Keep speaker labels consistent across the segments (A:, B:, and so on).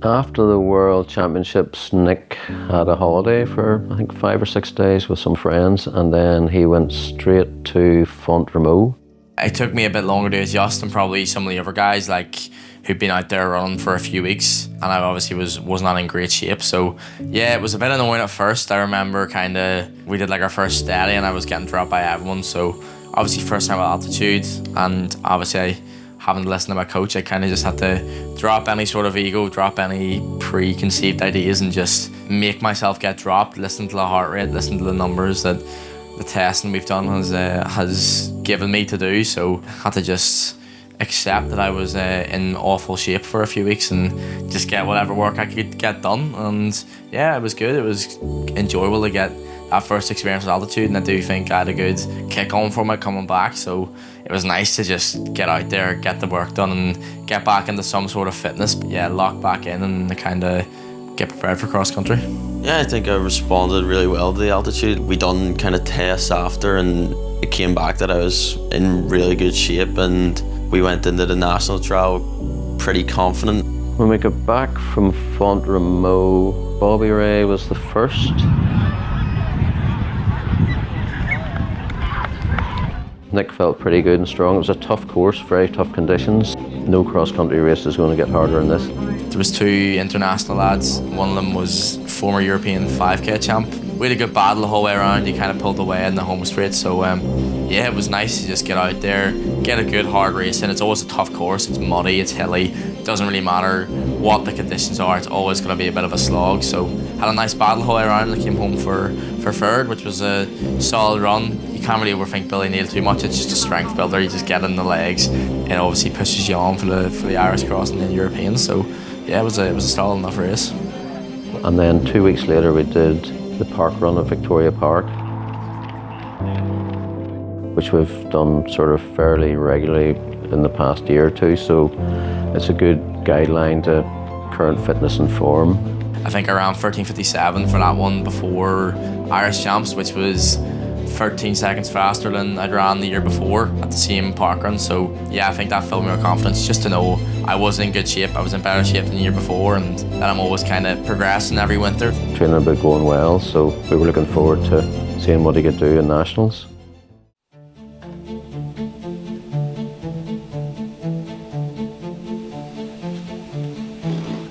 A: After the World Championships, Nick had a holiday for I think 5 or 6 days with some friends, and then he went straight to Font Romeu.
B: It took me a bit longer to adjust than probably some of the other guys who'd been out there running for a few weeks, and I obviously was not in great shape. So yeah, it was a bit annoying at first. I remember we did our first steady and I was getting dropped by everyone. So obviously first time at altitude, and obviously having to listen to my coach, I kind of just had to drop any sort of ego, drop any preconceived ideas, and just make myself get dropped, listen to the heart rate, listen to the numbers that the testing we've done has given me to do. So I had to just accept that I was in awful shape for a few weeks and just get whatever work I could get done. And yeah, it was good. It was enjoyable to get that first experience at altitude, and I do think I had a good kick on from it coming back. So it was nice to just get out there, get the work done, and get back into some sort of fitness. But yeah, lock back in and kind of get prepared for cross country.
C: Yeah, I think I responded really well to the altitude. We done kind of tests after, and it came back that I was in really good shape, and we went into the national trial pretty confident.
A: When we got back from Font Romeu, Bobby Ray was the first. Nick felt pretty good and strong. It was a tough course, very tough conditions. No cross-country race is going to get harder than this.
B: There was 2 international lads. One of them was former European 5K champ. We had a good battle the whole way around. He kind of pulled away in the home straight. So yeah, it was nice to just get out there, get a good hard race in. It's always a tough course. It's muddy, it's hilly. It doesn't really matter what the conditions are. It's always going to be a bit of a slog. So had a nice battle the whole way around. I came home for third, which was a solid run. You can't really overthink Billy Neal too much. It's just a strength builder. You just get in the legs. It obviously pushes you on for the Irish cross and the Europeans. So yeah, it was a solid enough race.
A: And then 2 weeks later we did the park run at Victoria Park, which we've done sort of fairly regularly in the past year or two. So it's a good guideline to current fitness and form.
B: I think around 13:57 for that one before Irish Champs, which was 13 seconds faster than I'd ran the year before at the same park run. So yeah, I think that filled me with confidence just to know I was in good shape. I was in better shape than the year before, and that I'm always kind of progressing every winter.
A: Training had been going well, so we were looking forward to seeing what he could do in nationals.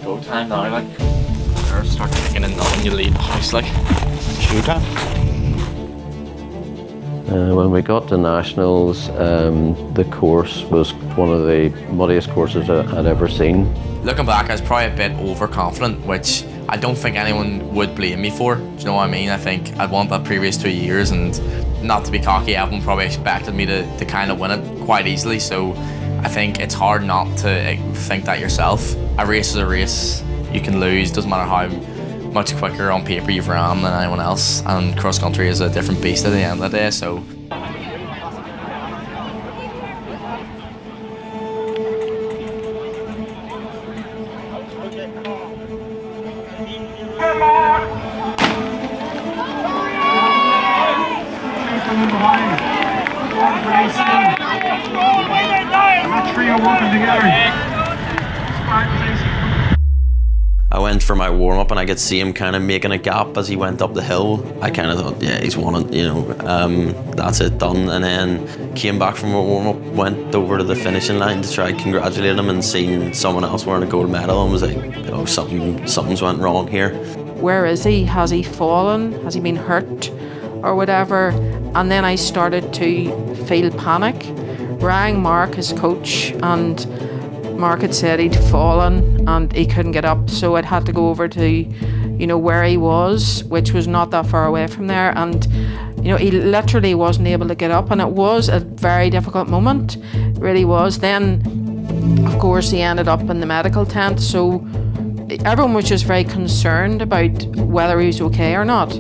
B: Go time now, start kicking in nothing, you leave the house shoe time.
A: When we got to nationals, the course was one of the muddiest courses I'd ever seen.
B: Looking back, I was probably a bit overconfident, which I don't think anyone would blame me for. Do you know what I mean? I think I'd won that previous 2 years, and not to be cocky, everyone probably expected me to kind of win it quite easily. So I think it's hard not to think that yourself. A race is a race. You can lose, doesn't matter how much quicker on paper you've ran than anyone else, and cross country is a different beast at the end of the day. So
C: I went for my warm-up and I could see him kind of making a gap as he went up the hill. I kind of thought, yeah, he's won it, that's it, done. And then came back from a warm-up, went over to the finishing line to try to congratulate him, and seen someone else wearing a gold medal, and was like, something's went wrong here.
D: Where is he? Has he fallen? Has he been hurt or whatever? And then I started to feel panic. Rang Mark, his coach, and Mark had said he'd fallen and he couldn't get up, so I'd had to go over to, where he was, which was not that far away from there, and he literally wasn't able to get up, and it was a very difficult moment, it really was. Then, of course, he ended up in the medical tent, so everyone was just very concerned about whether he was okay or not.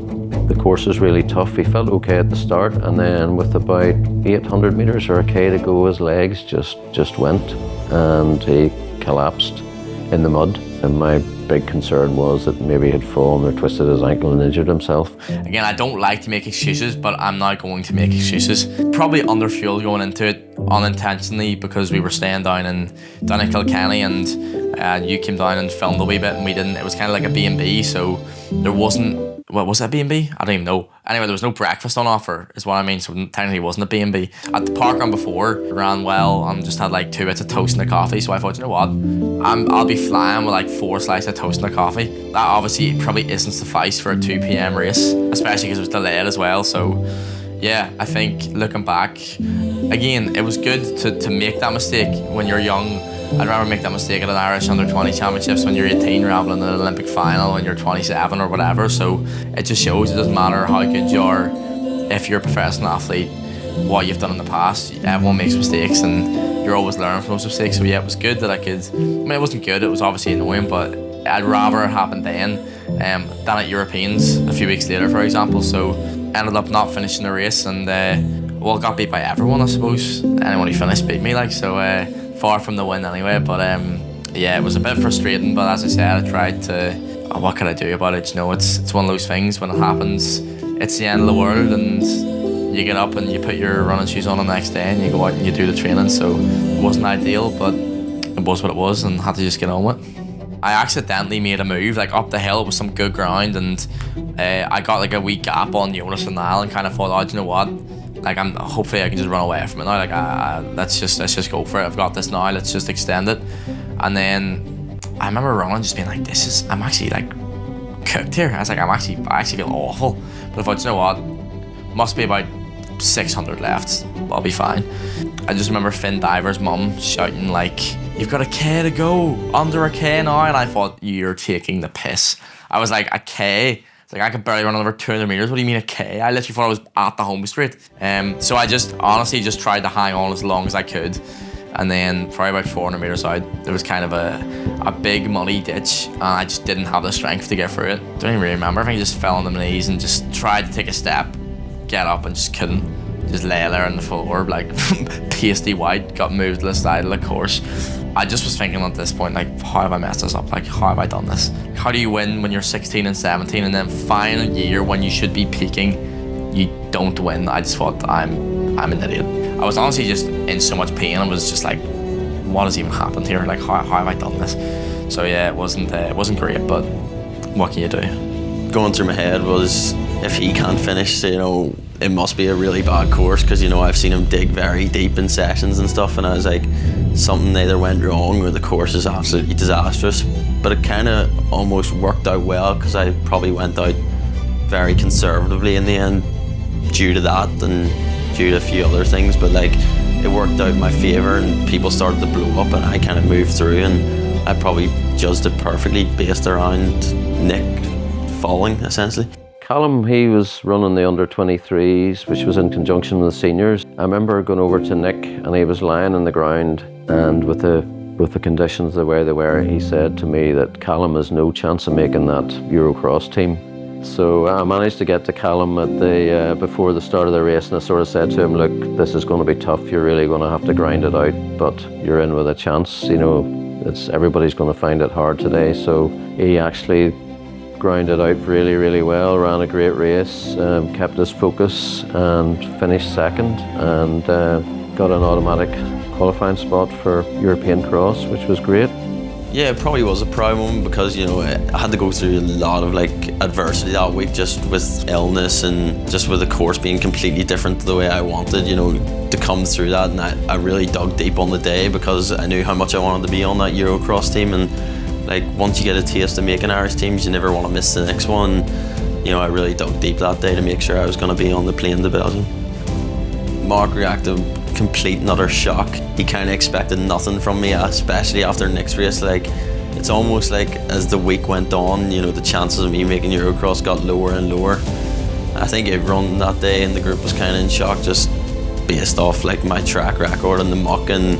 A: The course was really tough. He felt okay at the start, and then with about 800 metres or a K to go, his legs just went, and he collapsed in the mud. And my big concern was that maybe he'd fallen or twisted his ankle and injured himself.
B: Again, I don't like to make excuses, but I'm not going to make excuses. Probably under fuel going into it unintentionally, because we were staying down in Kilkenny, and and you came down and filmed a wee bit, and we didn't. It was kind of like a B&B, so there wasn't. What was that, B&B? I don't even know. Anyway, there was no breakfast on offer, is what I mean. So technically, it wasn't a B&B. At the park run before, ran well and just had like 2 bits of toast and a coffee. So I thought, you know what, I'll be flying with like 4 slices of toast and a coffee. That obviously probably isn't suffice for a 2 p.m. race, especially because it was delayed as well. So yeah, I think looking back, again, it was good to make that mistake when you're young. I'd rather make that mistake at an Irish under-20 championships when you're 18 rather than an Olympic final when you're 27 or whatever. So it just shows it doesn't matter how good you are, if you're a professional athlete, what you've done in the past. Everyone makes mistakes and you're always learning from those mistakes. So yeah, it was good that I could, I mean, it wasn't good, it was obviously annoying, but I'd rather it happened then than at Europeans a few weeks later, for example. So ended up not finishing the race and well, got beat by everyone, I suppose. Anyone who finished beat me, like, so far from the win anyway. But yeah, it was a bit frustrating, but as I said, I tried to, what can I do about it? You know, it's one of those things, when it happens, it's the end of the world, and you get up and you put your running shoes on the next day and you go out and you do the training. So it wasn't ideal, but it was what it was and had to just get on with it. I accidentally made a move like up the hill with some good ground, and I got like a wee gap on Jonas and Niall and kind of thought, oh, do you know what? Like, hopefully I can just run away from it now. Like, let's just go for it. I've got this now. Let's just extend it. And then I remember running, just being like, I'm actually like cooked here. I was like, I actually feel awful. But I thought, you know what? Must be about 600 left. I'll be fine. I just remember Finn Diver's mum shouting like, "You've got a K to go, under a K now." And I thought, you're taking the piss. I was like, a K? It's like, I could barely run over 200 meters. What do you mean a K? I literally thought I was at the home straight. So I just honestly just tried to hang on as long as I could. And then probably about 400 meters out, there was kind of a big muddy ditch, and I just didn't have the strength to get through it. Don't even really remember. I think I just fell on my knees and just tried to take a step, get up, and just couldn't. Just lay there on the floor, like pasty white, got moved to the side of the course. I just was thinking at this point, like, how have I messed this up? Like, how have I done this? How do you win when you're 16 and 17, and then final year when you should be peaking, you don't win? I just thought, I'm an idiot. I was honestly just in so much pain. I was just like, what has even happened here? Like, how have I done this? So yeah, it wasn't great, but what can you do?
C: Going through my head was, if he can't finish, you know, it must be a really bad course, because, you know, I've seen him dig very deep in sessions and stuff, and I was like, something either went wrong or the course is absolutely disastrous. But it kind of almost worked out well, because I probably went out very conservatively in the end due to that and due to a few other things. But like, it worked out in my favour and people started to blow up and I kind of moved through, and I probably judged it perfectly based around Nick falling, essentially.
A: Callum, he was running the under-23s, which was in conjunction with the seniors. I remember going over to Nick and he was lying on the ground, and with the conditions the way they were, he said to me that Callum has no chance of making that Eurocross team. So I managed to get to Callum at before the start of the race, and I sort of said to him, look, this is going to be tough, you're really going to have to grind it out, but you're in with a chance, you know, everybody's going to find it hard today. So he actually grounded out really, really well, ran a great race, kept his focus and finished second, and got an automatic qualifying spot for European Cross, which was great.
C: Yeah, it probably was a proud moment, because, you know, I had to go through a lot of like adversity that week, just with illness and just with the course being completely different to the way I wanted, you know, to come through that. And I really dug deep on the day, because I knew how much I wanted to be on that Eurocross team. And like, once you get a taste of making Irish teams, you never want to miss the next one. You know, I really dug deep that day to make sure I was going to be on the plane to Belgium. Mark reacted complete and utter shock. He kind of expected nothing from me, especially after Nick's race. Like, it's almost like as the week went on, you know, the chances of me making Eurocross got lower and lower. I think everyone that day in the group was kind of in shock, just based off like my track record in the muck and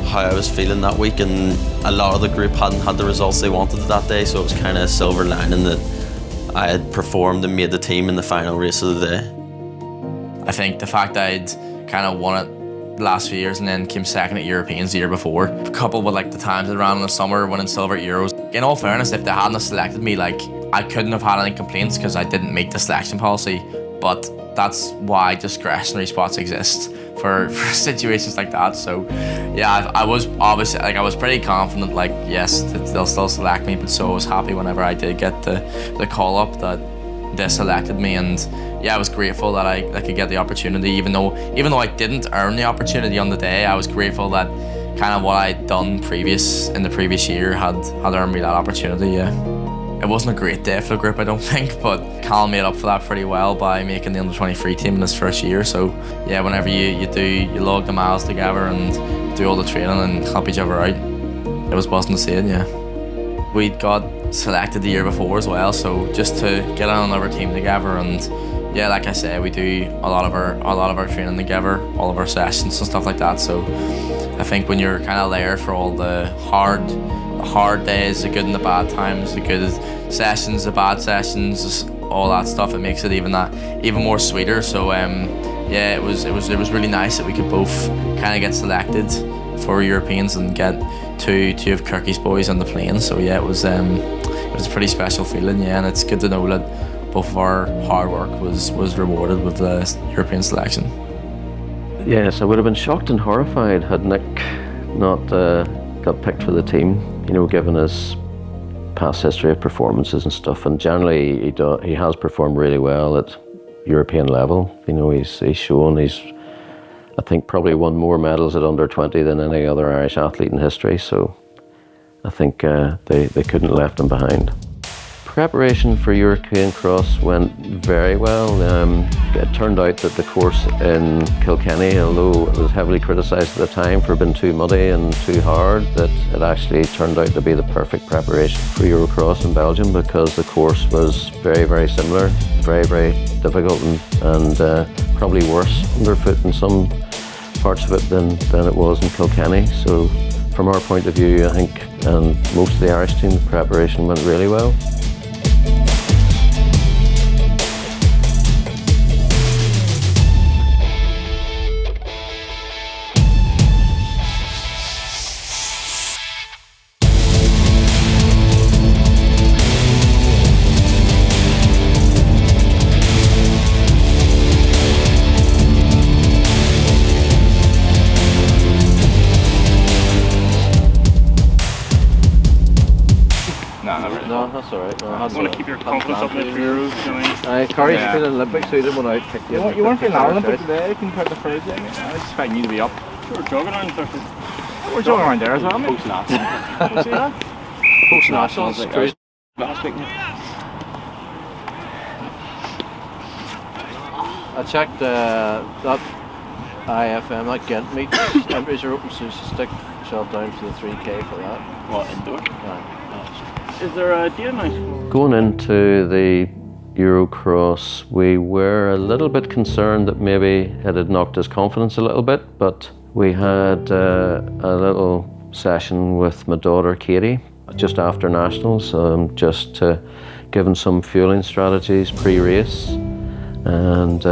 C: how I was feeling that week, and a lot of the group hadn't had the results they wanted that day, so it was kind of a silver lining that I had performed and made the team in the final race of the day.
B: I think the fact that I'd kind of won it the last few years and then came second at Europeans the year before, coupled with like the times I ran in the summer winning silver at Euros. In all fairness, if they hadn't selected me, like, I couldn't have had any complaints because I didn't make the selection policy, but that's why discretionary spots exist for situations like that. So yeah, I was obviously like I was pretty confident, like yes, that they'll still select me. But so I was happy whenever I did get the call up that they selected me, and yeah, I was grateful that I could get the opportunity, even though I didn't earn the opportunity on the day. I was grateful that kind of what I'd done in the previous year had earned me that opportunity. Yeah. It wasn't a great day for the group, I don't think, but Callum made up for that pretty well by making the under-23 team in his first year. So yeah, whenever you log the miles together and do all the training and help each other out, it was buzzing to see it. Yeah, we'd got selected the year before as well, so just to get on another team together, and yeah, like I say, we do a lot of our training together, all of our sessions and stuff like that. So I think when you're kind of there for all the hard days, the good and the bad times, the good sessions, the bad sessions, all that stuff, it makes it even more sweeter. So yeah, it was really nice that we could both kind of get selected for Europeans and get two of Kirky's boys on the plane. So yeah, it was a pretty special feeling. Yeah, and it's good to know that both of our hard work was rewarded with the European selection.
A: Yes, I would have been shocked and horrified had Nick not got picked for the team, you know, given his past history of performances and stuff. And generally he has performed really well at European level. You know, he's shown I think probably won more medals at under 20 than any other Irish athlete in history. So I think they couldn't have left him behind. Preparation for European Cross went very well. It turned out that the course in Kilkenny, although it was heavily criticised at the time for being too muddy and too hard, that it actually turned out to be the perfect preparation for Eurocross in Belgium, because the course was very, very similar, very, very difficult, and probably worse underfoot in some parts of it than it was in Kilkenny. So from our point of view, I think, and most of the Irish team, the preparation went really well. No, that's all right. No,
E: I just want to keep your confidence up in the Euros, you know what I mean?
A: Corey's been in Olympics, so he didn't want to pick you.
E: You weren't feeling Olympic today, compared to Thursday. I was expecting you to be up. We're jogging around Thursday. We're jogging around there as well, mate. Post-nationals.
A: Post-nationals, true.
E: Last week.
A: I checked that IFM, that Ghent meet. Temperatures are open, so you should stick yourself down for the 3K for that.
E: What, indoor?
A: Yeah.
E: Is there a day night?
A: Going into the Eurocross, we were a little bit concerned that maybe it had knocked his confidence a little bit, but we had a little session with my daughter Katie just after nationals, just to give him some fueling strategies pre-race and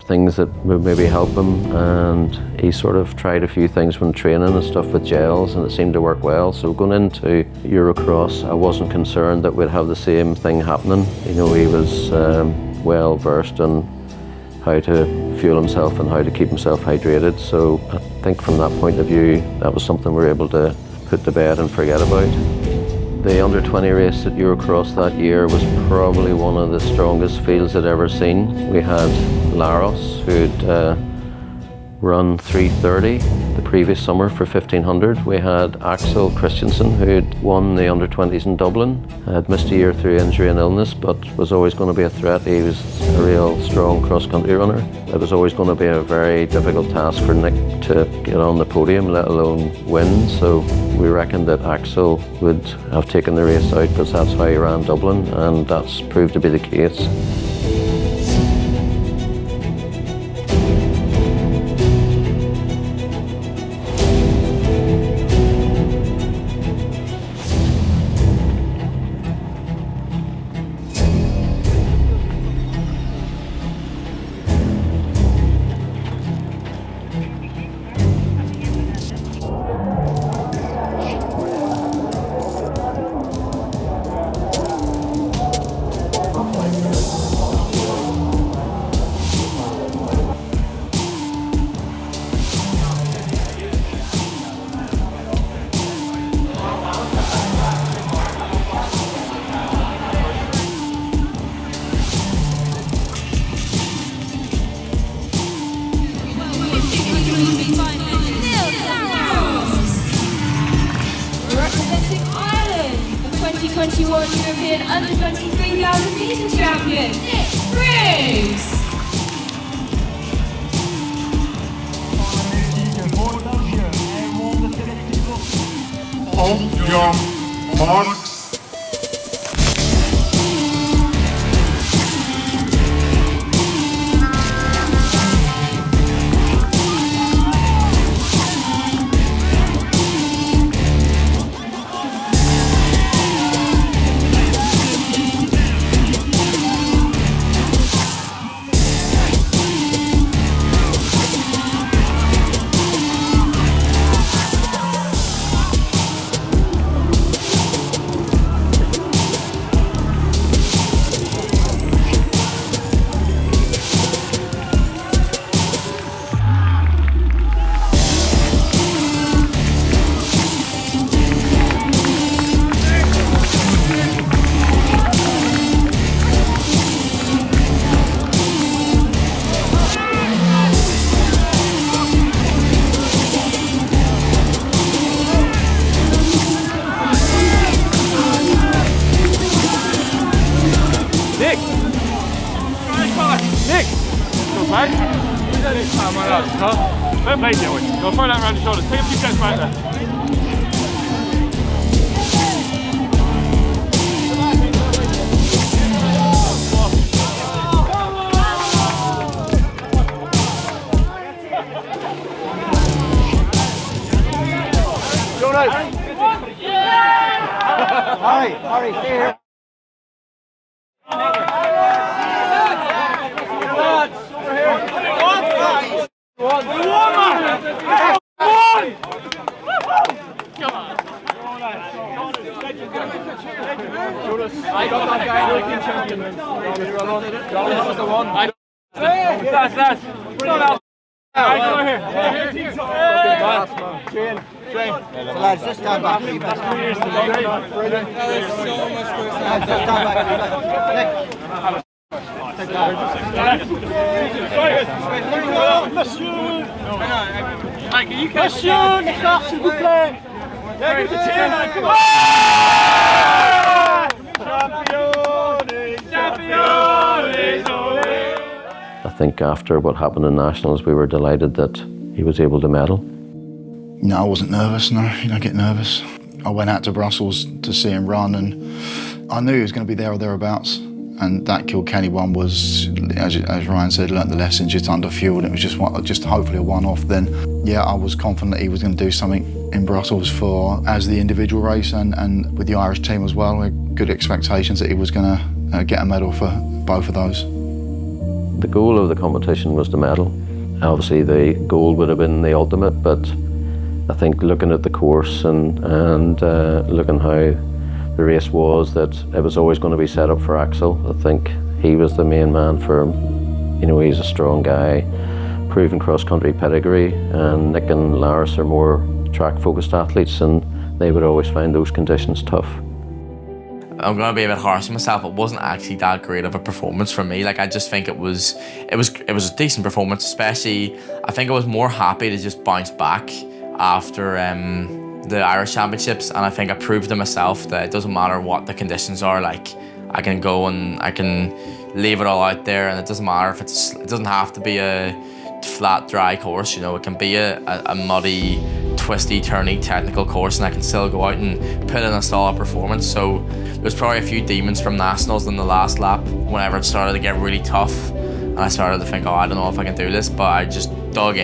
A: things that would maybe help him. And he sort of tried a few things when training and stuff with gels, and it seemed to work well. So going into Eurocross, I wasn't concerned that we'd have the same thing happening. You know, he was well versed on how to fuel himself and how to keep himself hydrated. So I think from that point of view, that was something we were able to put to bed and forget about. The under-20 race at Eurocross that year was probably one of the strongest fields I'd ever seen. We had Laros, who'd run 3:30 the previous summer for 1500. We had Axel Christensen, who'd won the under-20s in Dublin. Had missed a year through injury and illness, but was always going to be a threat. He was a real strong cross-country runner. It was always going to be a very difficult task for Nick to get on the podium, let alone win. So we reckoned that Axel would have taken the race out, because that's how he ran Dublin, and that's proved to be the case.
F: 2021 European Under 23,000 metres champion, Nick Griggs.
G: On your marks.
E: Nick! Go back. Fair play, Joey. Go throw that around the shoulders. Take a few steps back there.
H: Harry, stay here.
E: I got that guy European champion. That was the one. That's. Alright, go here. Train.
H: So lads, just stand back. Lads, just stand back.
E: Mike, you can shoot. S'il vous plaît. Give the cheer, come on.
A: I think after what happened in Nationals, we were delighted that he was able to medal.
I: No, I wasn't nervous, no, you don't get nervous. I went out to Brussels to see him run and I knew he was going to be there or thereabouts. And that Kilkenny one was, as Ryan said, learnt the lesson, just under fueled. It was just hopefully a one-off then. Yeah, I was confident that he was going to do something in Brussels as the individual race and with the Irish team as well. We had good expectations that he was going to get a medal for both of those.
A: The goal of the competition was the medal. Obviously the goal would have been the ultimate, but I think looking at the course and looking how the race was, that it was always going to be set up for Axel. I think he was the main man for him. You know, he's a strong guy, proven cross-country pedigree, and Nick and Lars are more track-focused athletes, and they would always find those conditions tough.
B: I'm gonna be a bit harsh on myself. It wasn't actually that great of a performance for me. Like, I just think it was a decent performance. Especially, I think I was more happy to just bounce back after the Irish Championships, and I think I proved to myself that it doesn't matter what the conditions are. Like, I can go and I can leave it all out there, and it doesn't matter if it doesn't have to be a flat, dry course. You know, it can be a muddy, twisty, turny, technical course, and I can still go out and put in a solid performance. So there's probably a few demons from Nationals in the last lap whenever it started to get really tough, and I started to think, oh, I don't know if I can do this, but I just dug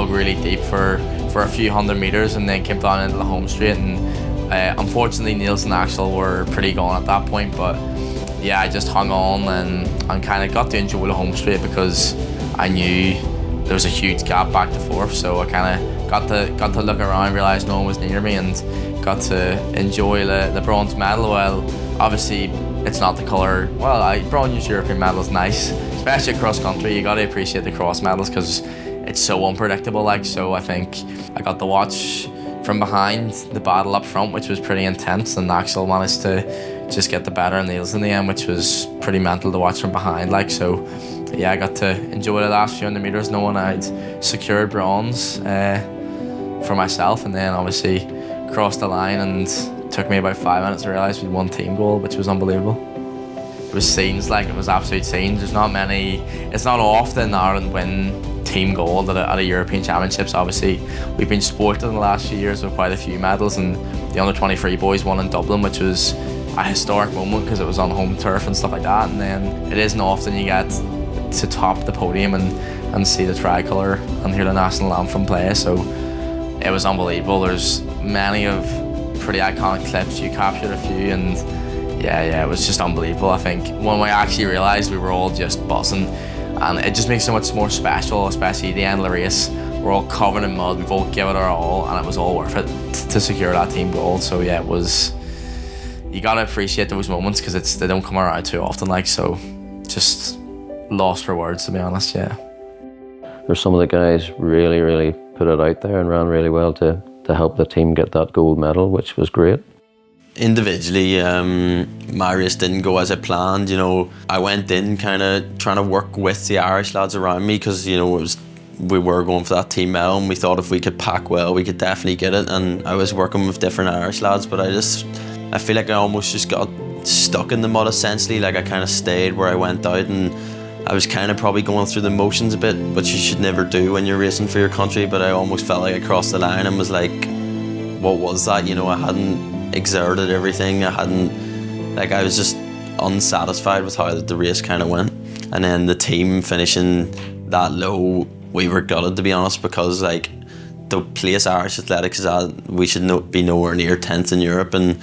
B: really deep for a few hundred meters, and then came down into the home straight, and unfortunately Niels and Axel were pretty gone at that point, but yeah, I just hung on and kind of got to enjoy the home straight because I knew there was a huge gap back to fourth, so I kind of got to look around, realise no one was near me, and got to enjoy the bronze medal. Well, obviously it's not the colour, bronze European medal is nice, especially cross country. You got to appreciate the cross medals because it's so unpredictable. Like, so I think I got to watch from behind the battle up front, which was pretty intense, and Axel managed to just get the better of Niels in the end, which was pretty mental to watch from behind. Like, so yeah, I got to enjoy the last few hundred meters knowing I'd secured bronze for myself, and then obviously crossed the line and took me about 5 minutes to realise we'd won team goal, which was unbelievable. It was scenes, like it was absolute scenes. It's not often Ireland win team gold at a European Championships. Obviously, we've been sported in the last few years with quite a few medals, and the under-23 boys won in Dublin, which was a historic moment because it was on home turf and stuff like that. And then it isn't often you get to top the podium and see the tricolour and hear the national anthem play. So it was unbelievable. There's many of pretty iconic clips. You captured a few, and yeah, it was just unbelievable. I think when we actually realised we were all just buzzing, and it just makes it so much more special, especially the end of the race. We're all covered in mud, we've all given it our all, and it was all worth it to secure that team gold. So yeah, it was, you gotta appreciate those moments because they don't come around too often, like, so just lost for words, to be honest. Yeah.
A: There's some of the guys really put it out there and ran really well to help the team get that gold medal, which was great.
C: Individually, my race didn't go as I planned. I went in kind of trying to work with the Irish lads around me because, we were going for that team medal, and we thought if we could pack well, we could definitely get it. And I was working with different Irish lads, but I feel like I almost just got stuck in the mud essentially. Like I kind of stayed where I went out, and I was kind of probably going through the motions a bit, which you should never do when you're racing for your country. But I almost felt like I crossed the line and was like, what was that? I hadn't exerted everything. I was just unsatisfied with how the race kind of went. And then the team finishing that low, we were gutted, to be honest, because like the place Irish Athletics is at, we should be nowhere near 10th in Europe, and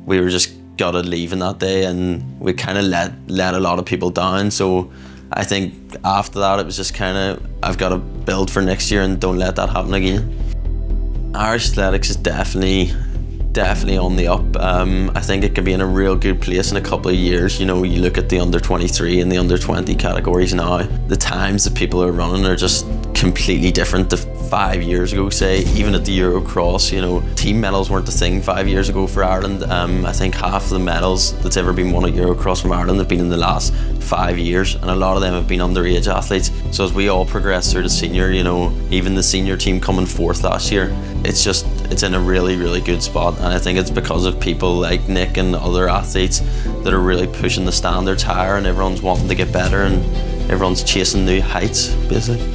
C: we were just gutted leaving that day, and we kind of let a lot of people down. So I think after that it was just kind of, I've got to build for next year and don't let that happen again. Irish Athletics is definitely on the up. I think it can be in a real good place in a couple of years. You look at the under-23 and the under-20 categories now, the times that people are running are just completely different to 5 years ago, say. Even at the Eurocross, team medals weren't the thing 5 years ago for Ireland. I think half of the medals that's ever been won at Eurocross from Ireland have been in the last 5 years, and a lot of them have been underage athletes. So as we all progress through the senior, even the senior team coming fourth last year, it's in a really good spot. And I think it's because of people like Nick and other athletes that are really pushing the standards higher, and everyone's wanting to get better, and everyone's chasing new heights, basically.